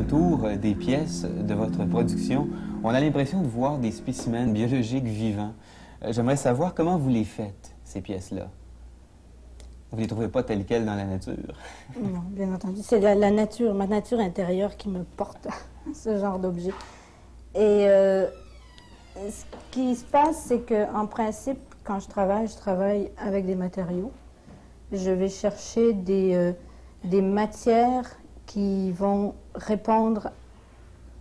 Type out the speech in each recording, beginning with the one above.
tour des pièces de votre production, on a l'impression de voir des spécimens biologiques vivants. J'aimerais savoir comment vous les faites, ces pièces-là. Vous ne les trouvez pas telles quelles dans la nature? Non, bien entendu. C'est la nature, ma nature intérieure qui me porte à ce genre d'objet. Et ce qui se passe, c'est qu'en principe, quand je travaille avec des matériaux. Je vais chercher des matières qui vont répondre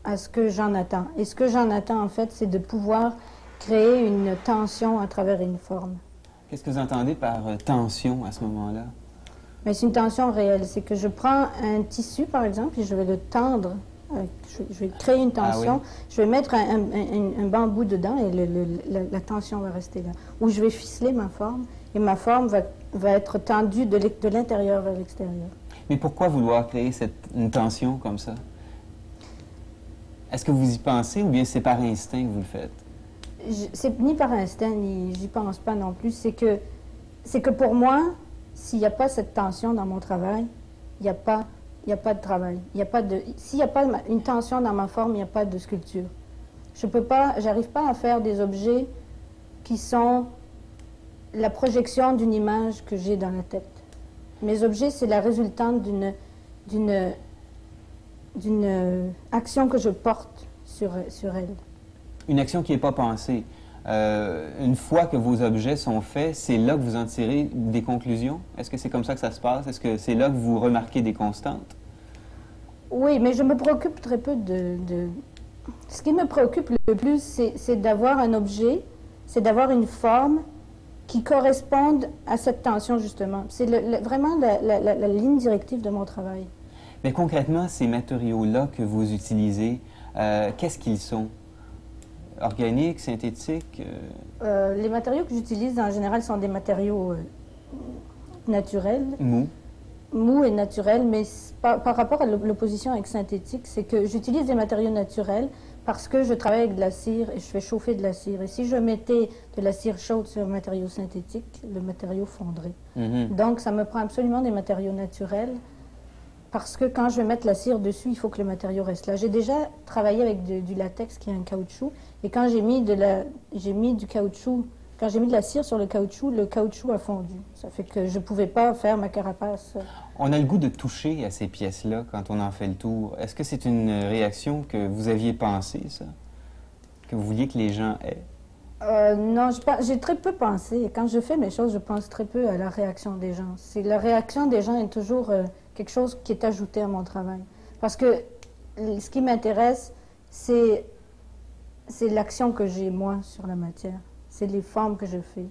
à ce que j'en attends. Et ce que j'en attends, en fait, c'est de pouvoir créer une tension à travers une forme. Qu'est-ce que vous entendez par tension à ce moment-là? Mais c'est une tension réelle. C'est que je prends un tissu, par exemple, et je vais le tendre. Je vais créer une tension. Ah oui. Je vais mettre un bambou dedans et la tension va rester là. Ou je vais ficeler ma forme et ma forme va être tendue de l'intérieur vers l'extérieur. Mais pourquoi vouloir créer une tension comme ça? Est-ce que vous y pensez ou bien c'est par instinct que vous le faites? C'est ni par instinct, ni j'y pense pas non plus. C'est que pour moi, s'il n'y a pas cette tension dans mon travail, il n'y a pas de travail. S'il n'y a pas une tension dans ma forme, il n'y a pas de sculpture. J'arrive pas à faire des objets qui sont la projection d'une image que j'ai dans la tête. Mes objets, c'est la résultante d'une action que je porte sur elle. Une action qui n'est pas pensée. Une fois que vos objets sont faits, c'est là que vous en tirez des conclusions? Est-ce que c'est comme ça que ça se passe? Est-ce que c'est là que vous remarquez des constantes? Oui, mais je me préoccupe très peu de... Ce qui me préoccupe le plus, c'est d'avoir un objet, c'est d'avoir une forme qui corresponde à cette tension, justement. C'est vraiment la ligne directive de mon travail. Mais concrètement, ces matériaux-là que vous utilisez, qu'est-ce qu'ils sont? Organiques, synthétiques? Les matériaux que j'utilise, en général, sont des matériaux naturels. Mous? Mous et naturels, mais par rapport à l'opposition avec synthétique, c'est que j'utilise des matériaux naturels parce que je travaille avec de la cire et je fais chauffer de la cire. Et si je mettais de la cire chaude sur un matériau synthétique, le matériau fondrait. Donc, ça me prend absolument des matériaux naturels parce que quand je vais mettre la cire dessus, il faut que le matériau reste là. J'ai déjà travaillé avec du latex qui est un caoutchouc et quand j'ai mis du caoutchouc, quand j'ai mis de la cire sur le caoutchouc a fondu. Ça fait que je ne pouvais pas faire ma carapace. On a le goût de toucher à ces pièces-là quand on en fait le tour. Est-ce que c'est une réaction que vous aviez pensée, ça? Que vous vouliez que les gens aient? Non, j'ai très peu pensé. Quand je fais mes choses, je pense très peu à la réaction des gens. La réaction des gens est toujours quelque chose qui est ajouté à mon travail. Parce que ce qui m'intéresse, c'est l'action que j'ai, moi, sur la matière. C'est les formes que je fais.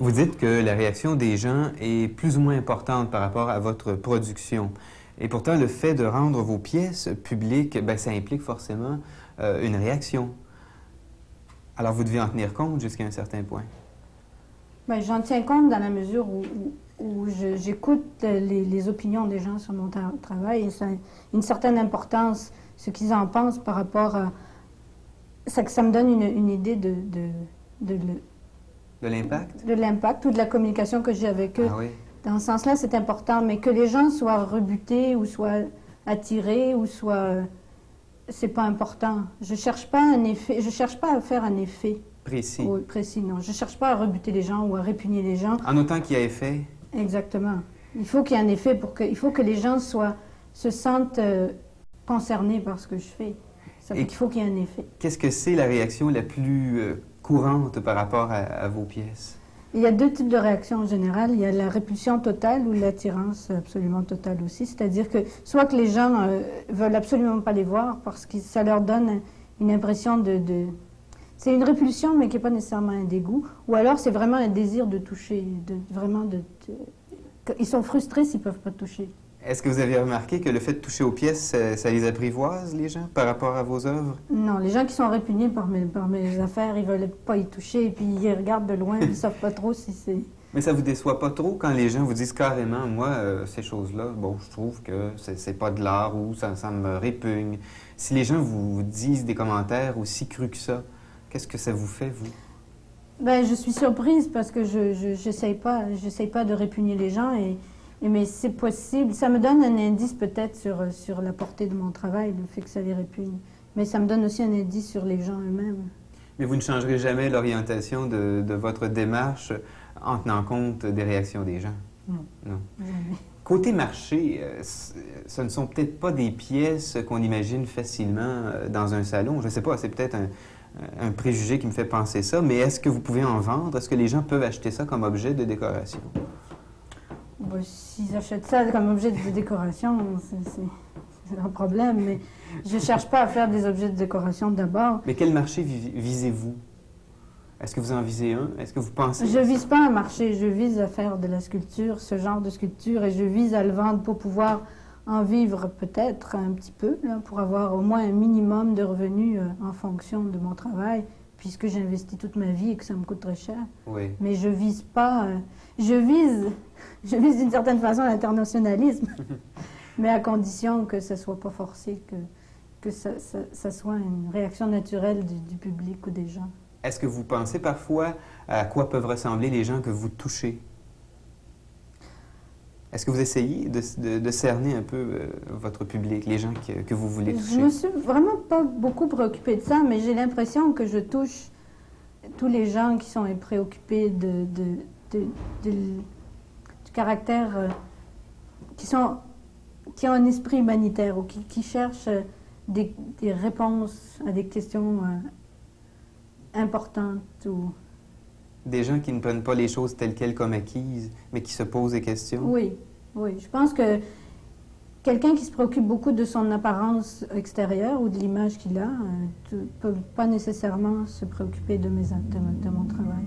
Vous dites que la réaction des gens est plus ou moins importante par rapport à votre production. Et pourtant, le fait de rendre vos pièces publiques, bien, ça implique forcément une réaction. Alors, vous devez en tenir compte jusqu'à un certain point. Ben, j'en tiens compte dans la mesure où j'écoute les opinions des gens sur mon travail et ça a une certaine importance, ce qu'ils en pensent par rapport à... Ça me donne une idée de l'impact? De l'impact ou de la communication que j'ai avec eux. Ah oui. Dans ce sens-là, c'est important, mais que les gens soient rebutés ou soient attirés ou soient... c'est pas important. Je cherche pas un effet, je cherche pas à faire un effet. Précis. Oui, précis, non. Je cherche pas à rebuter les gens ou à répugner les gens. En autant qu'il y ait effet? Exactement. Il faut qu'il y ait un effet il faut que les gens se sentent concernés par ce que je fais. Ça fait qu'il faut qu'il y ait un effet. Qu'est-ce que c'est la réaction la plus courante par rapport à vos pièces? Il y a deux types de réactions en général. Il y a la répulsion totale ou l'attirance absolument totale aussi. C'est-à-dire que soit que les gens veulent absolument pas les voir parce que ça leur donne une impression c'est une répulsion, mais qui n'est pas nécessairement un dégoût. Ou alors, c'est vraiment un désir de toucher, Ils sont frustrés s'ils ne peuvent pas toucher. Est-ce que vous avez remarqué que le fait de toucher aux pièces, ça les apprivoise, les gens, par rapport à vos œuvres? Non, les gens qui sont répugnés par mes affaires, ils ne veulent pas y toucher, et puis ils regardent de loin, ils ne savent pas trop si c'est... Mais ça vous déçoit pas trop quand les gens vous disent carrément, moi, ces choses-là, bon, je trouve que c'est pas de l'art ou ça me répugne. Si les gens vous disent des commentaires aussi crus que ça, qu'est-ce que ça vous fait, vous? Ben, je suis surprise parce que je n'essaye pas de répugner les gens, mais c'est possible. Ça me donne un indice peut-être sur la portée de mon travail, le fait que ça les répugne. Mais ça me donne aussi un indice sur les gens eux-mêmes. Mais vous ne changerez jamais l'orientation de votre démarche en tenant compte des réactions des gens? Non. Non. Jamais. Côté marché, ce ne sont peut-être pas des pièces qu'on imagine facilement dans un salon. Je ne sais pas, c'est peut-être un préjugé qui me fait penser ça, mais est-ce que vous pouvez en vendre? Est-ce que les gens peuvent acheter ça comme objet de décoration? Bon, s'ils achètent ça comme objet de décoration, c'est un problème, mais je ne cherche pas à faire des objets de décoration d'abord. Mais quel marché visez-vous? Est-ce que vous en visez un? Est-ce que vous pensez? Je ne vise pas un marché, je vise à faire de la sculpture, ce genre de sculpture, et je vise à le vendre pour pouvoir en vivre peut-être un petit peu, là, pour avoir au moins un minimum de revenus en fonction de mon travail, puisque j'investis toute ma vie et que ça me coûte très cher. Oui. Mais je vise pas... je vise d'une certaine façon l'internationalisme, mais à condition que ça ne soit pas forcé, que ça soit une réaction naturelle du public ou des gens. Est-ce que vous pensez parfois à quoi peuvent ressembler les gens que vous touchez? Est-ce que vous essayez de cerner un peu votre public, les gens que vous voulez toucher? Je ne me suis vraiment pas beaucoup préoccupée de ça, mais j'ai l'impression que je touche tous les gens qui sont préoccupés du caractère, qui ont un esprit humanitaire ou qui cherchent des réponses à des questions importantes. Des gens qui ne prennent pas les choses telles quelles comme acquises, mais qui se posent des questions? Oui, oui. Je pense que quelqu'un qui se préoccupe beaucoup de son apparence extérieure ou de l'image qu'il a ne peut pas nécessairement se préoccuper de mon travail.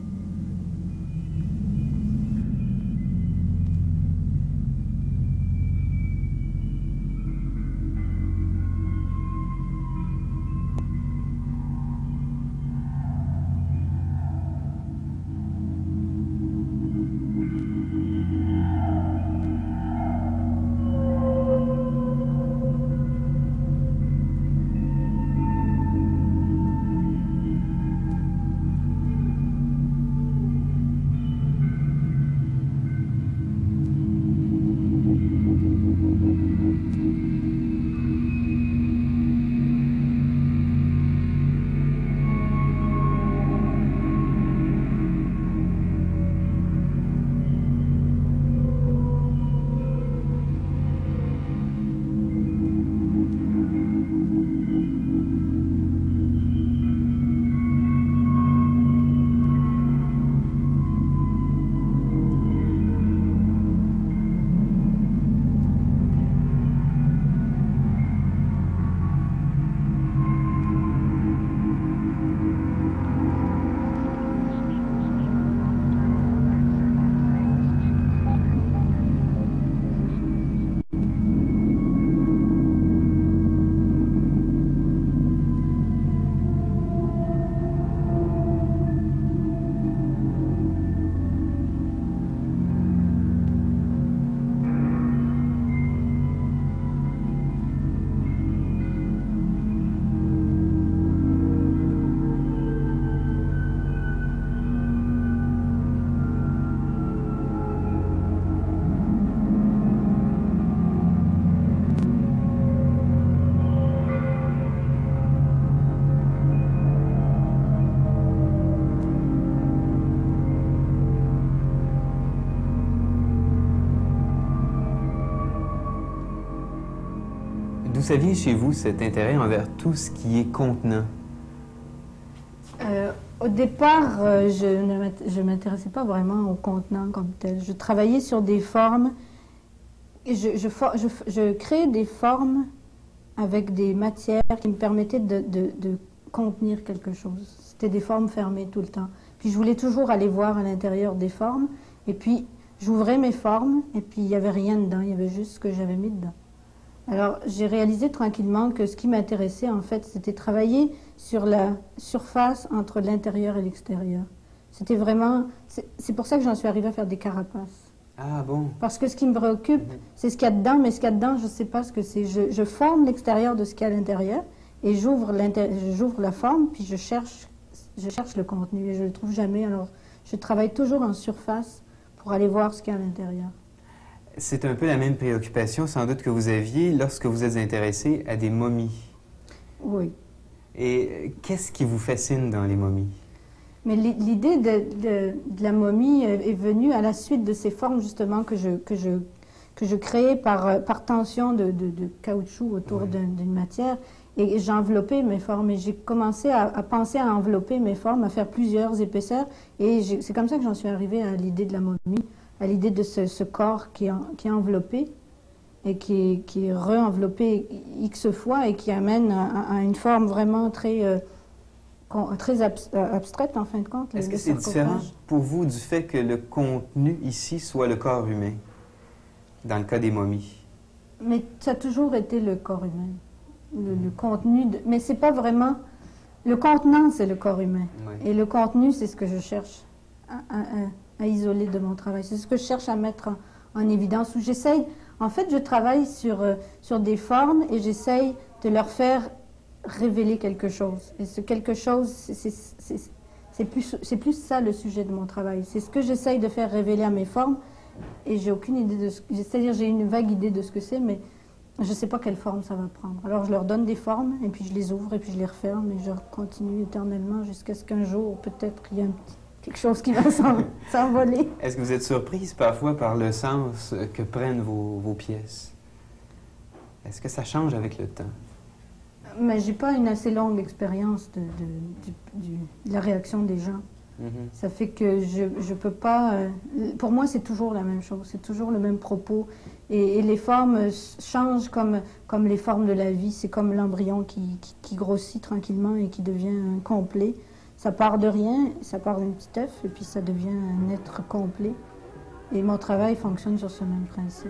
ça vient chez vous, cet intérêt envers tout ce qui est contenant? Au départ, je ne m'intéressais pas vraiment au contenant comme tel. Je travaillais sur des formes. Je créais des formes avec des matières qui me permettaient de contenir quelque chose. C'était des formes fermées tout le temps. Puis je voulais toujours aller voir à l'intérieur des formes. Et puis j'ouvrais mes formes et puis il n'y avait rien dedans. Il y avait juste ce que j'avais mis dedans. Alors j'ai réalisé tranquillement que ce qui m'intéressait en fait, c'était travailler sur la surface entre l'intérieur et l'extérieur. C'était vraiment... C'est pour ça que j'en suis arrivée à faire des carapaces. Ah bon? Parce que ce qui me préoccupe, c'est ce qu'il y a dedans, mais ce qu'il y a dedans, je ne sais pas ce que c'est. Je forme l'extérieur de ce qu'il y a à l'intérieur et j'ouvre la forme, puis je cherche le contenu et je ne le trouve jamais. Alors, je travaille toujours en surface pour aller voir ce qu'il y a à l'intérieur. C'est un peu la même préoccupation, sans doute, que vous aviez lorsque vous êtes intéressé à des momies. Oui. Et qu'est-ce qui vous fascine dans les momies? Mais l'idée de la momie est venue à la suite de ces formes, justement, que je créais par tension de caoutchouc autour d'une matière. Et j'enveloppais mes formes. Et j'ai commencé à penser à envelopper mes formes, à faire plusieurs épaisseurs. Et c'est comme ça que j'en suis arrivée à l'idée de la momie, à l'idée de ce corps qui est enveloppé et qui est re-enveloppé X fois et qui amène à une forme vraiment très abstraite, en fin de compte. Est-ce que c'est différent pour vous du fait que le contenu ici soit le corps humain, dans le cas des momies? Mais ça a toujours été le corps humain. Le contenu, mais c'est pas vraiment... Le contenant, c'est le corps humain. Oui. Et le contenu, c'est ce que je cherche à isoler de mon travail. C'est ce que je cherche à mettre en évidence, où j'essaye... En fait, je travaille sur des formes et j'essaye de leur faire révéler quelque chose. Et ce quelque chose, c'est plus ça le sujet de mon travail. C'est ce que j'essaye de faire révéler à mes formes et j'ai aucune idée de ce que... C'est-à-dire, j'ai une vague idée de ce que c'est, mais je ne sais pas quelle forme ça va prendre. Alors, je leur donne des formes et puis je les ouvre et puis je les referme et je continue éternellement jusqu'à ce qu'un jour, peut-être, il y ait quelque chose qui va s'envoler. Est-ce que vous êtes surprise parfois par le sens que prennent vos pièces? Est-ce que ça change avec le temps? Mais j'ai pas une assez longue expérience de la réaction des gens. Ça fait que je peux pas... pour moi, c'est toujours la même chose. C'est toujours le même propos. Et les formes changent comme les formes de la vie. C'est comme l'embryon qui grossit tranquillement et qui devient complet. Ça part de rien, ça part d'un petit œuf, et puis ça devient un être complet. Et mon travail fonctionne sur ce même principe.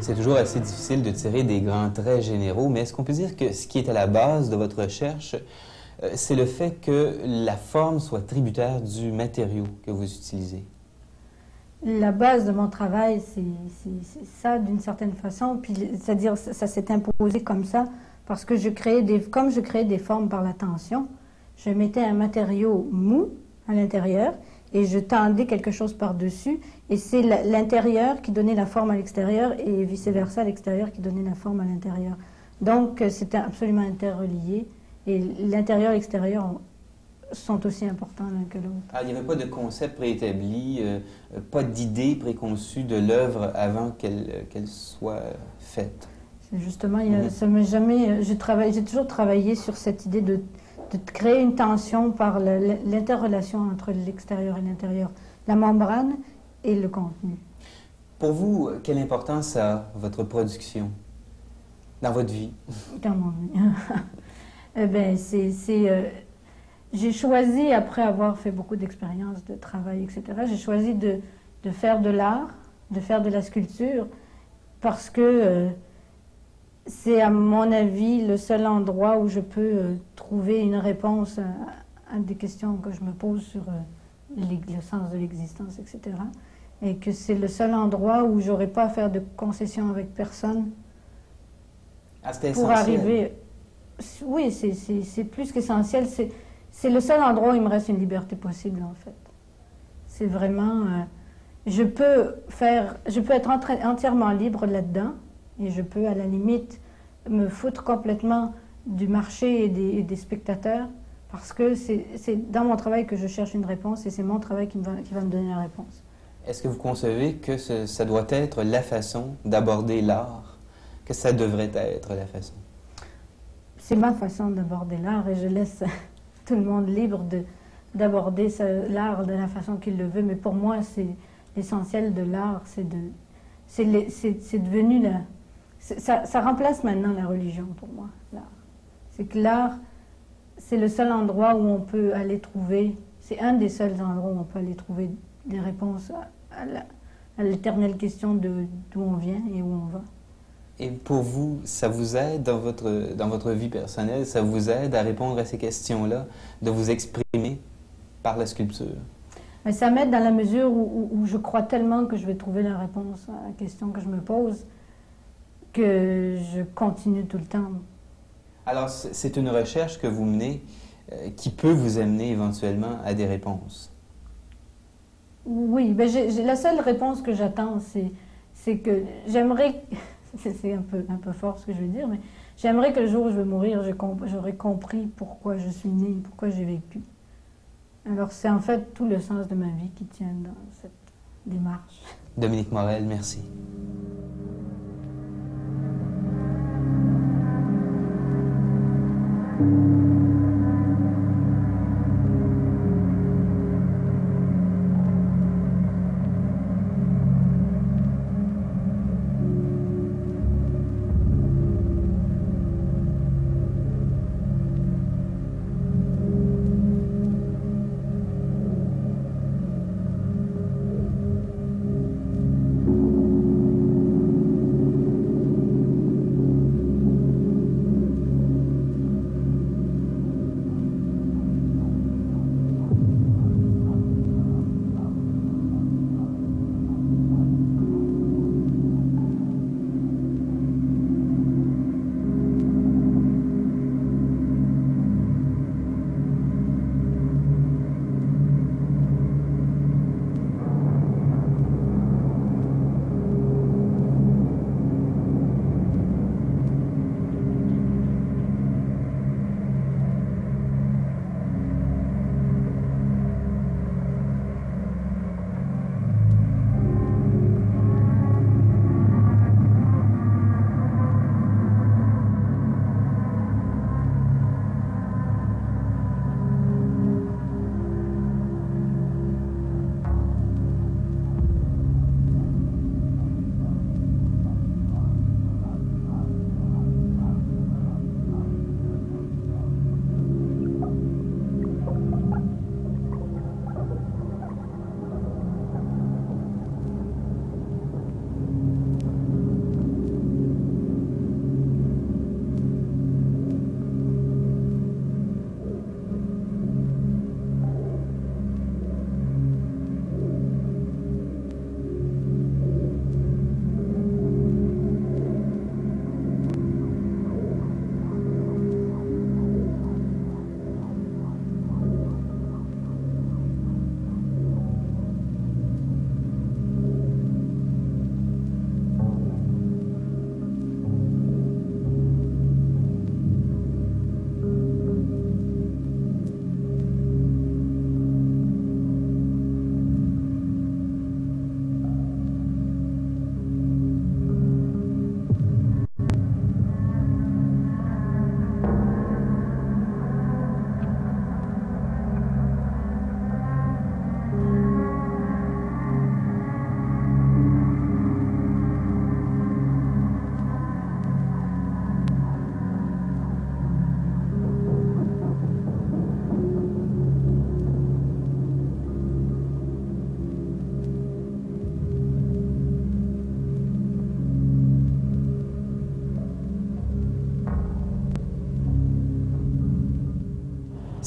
C'est toujours assez difficile de tirer des grands traits généraux, mais est-ce qu'on peut dire que ce qui est à la base de votre recherche, c'est le fait que la forme soit tributaire du matériau que vous utilisez? La base de mon travail, c'est ça d'une certaine façon. Puis, c'est-à-dire, ça s'est imposé comme ça parce que comme je créais des formes par la tension, je mettais un matériau mou à l'intérieur et je tendais quelque chose par-dessus. Et c'est l'intérieur qui donnait la forme à l'extérieur et vice-versa, l'extérieur qui donnait la forme à l'intérieur. Donc, c'était absolument interrelié. Et l'intérieur et l'extérieur sont aussi importants l'un que l'autre. Alors, il n'y avait pas de concept préétabli, pas d'idée préconçue de l'œuvre avant qu'elle soit faite. Justement, ça m'a jamais. J'ai toujours travaillé sur cette idée de créer une tension par l'interrelation entre l'extérieur et l'intérieur, la membrane et le contenu. Pour vous, quelle importance a votre production dans votre vie? Dans mon vie. Eh bien, j'ai choisi, après avoir fait beaucoup d'expériences, de travail, etc., j'ai choisi de faire de l'art, de faire de la sculpture, parce que c'est, à mon avis, le seul endroit où je peux trouver une réponse à des questions que je me pose sur le sens de l'existence, etc. Et que c'est le seul endroit où j'aurais pas à faire de concessions avec personne pour arriver. Oui, c'est plus qu'essentiel. C'est le seul endroit où il me reste une liberté possible, en fait. C'est vraiment... je peux être entièrement libre là-dedans et je peux, à la limite, me foutre complètement du marché et des spectateurs parce que c'est dans mon travail que je cherche une réponse et c'est mon travail qui va me donner la réponse. Est-ce que vous concevez que ça doit être la façon d'aborder l'art, que ça devrait être la façon? C'est ma façon d'aborder l'art et je laisse tout le monde libre d'aborder l'art de la façon qu'il le veut. Mais pour moi, c'est l'essentiel de l'art, c'est devenu ça remplace maintenant la religion pour moi, l'art. C'est que l'art, c'est le seul endroit où on peut aller trouver, c'est un des seuls endroits où on peut aller trouver des réponses à l'éternelle question d'où on vient et où on va. Et pour vous, ça vous aide dans votre vie personnelle, ça vous aide à répondre à ces questions-là, de vous exprimer par la sculpture? Mais ça m'aide dans la mesure où je crois tellement que je vais trouver la réponse à la question que je me pose, que je continue tout le temps. Alors, c'est une recherche que vous menez qui peut vous amener éventuellement à des réponses? Oui, ben la seule réponse que j'attends, c'est que j'aimerais... C'est un peu fort ce que je veux dire, mais j'aimerais que le jour où je vais mourir, j'aurais compris pourquoi je suis née, pourquoi j'ai vécu. Alors c'est en fait tout le sens de ma vie qui tient dans cette démarche. Dominique Morel, merci.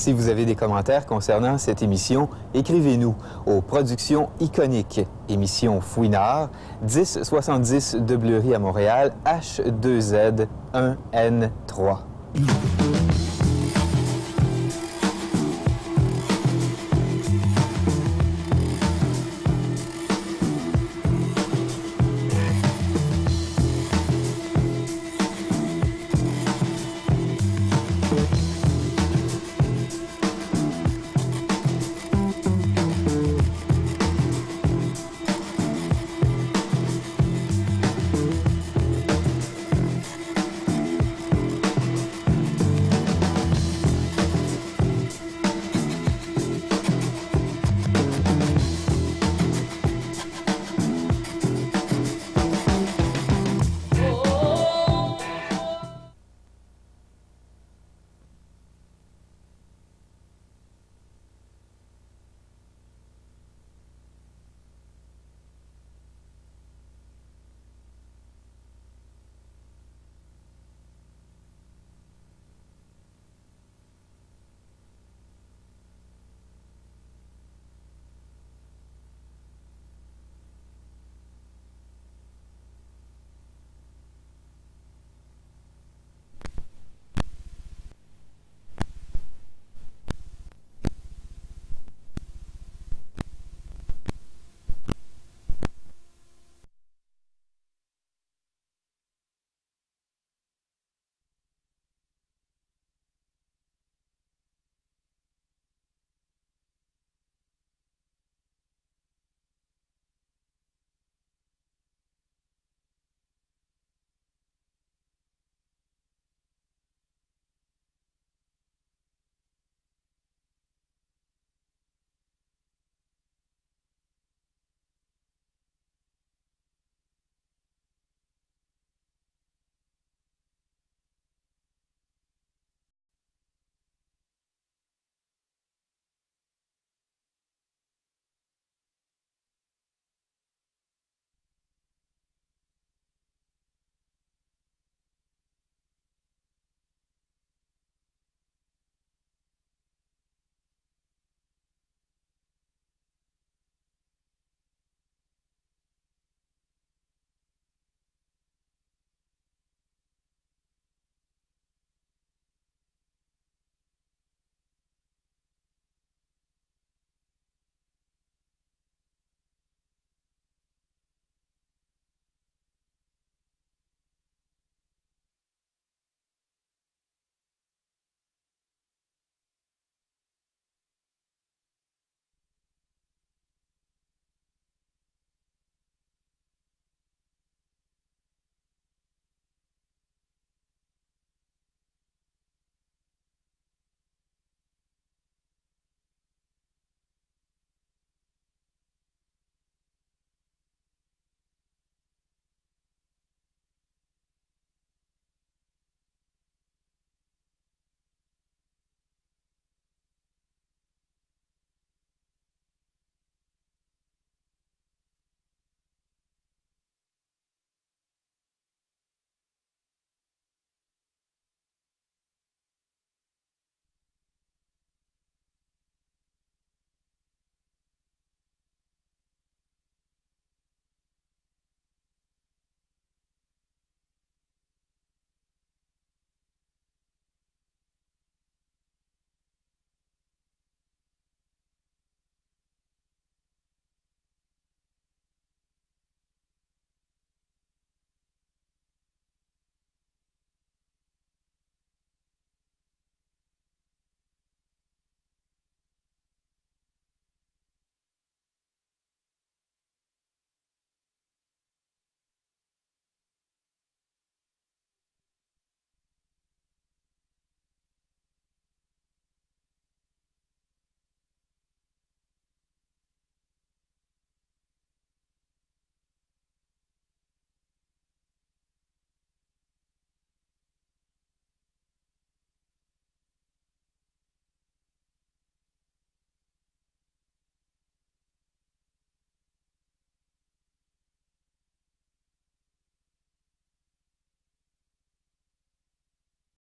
Si vous avez des commentaires concernant cette émission, écrivez-nous aux Productions Iconiques, émission Fouinard, 1070 de Bleury à Montréal, H2Z1N3.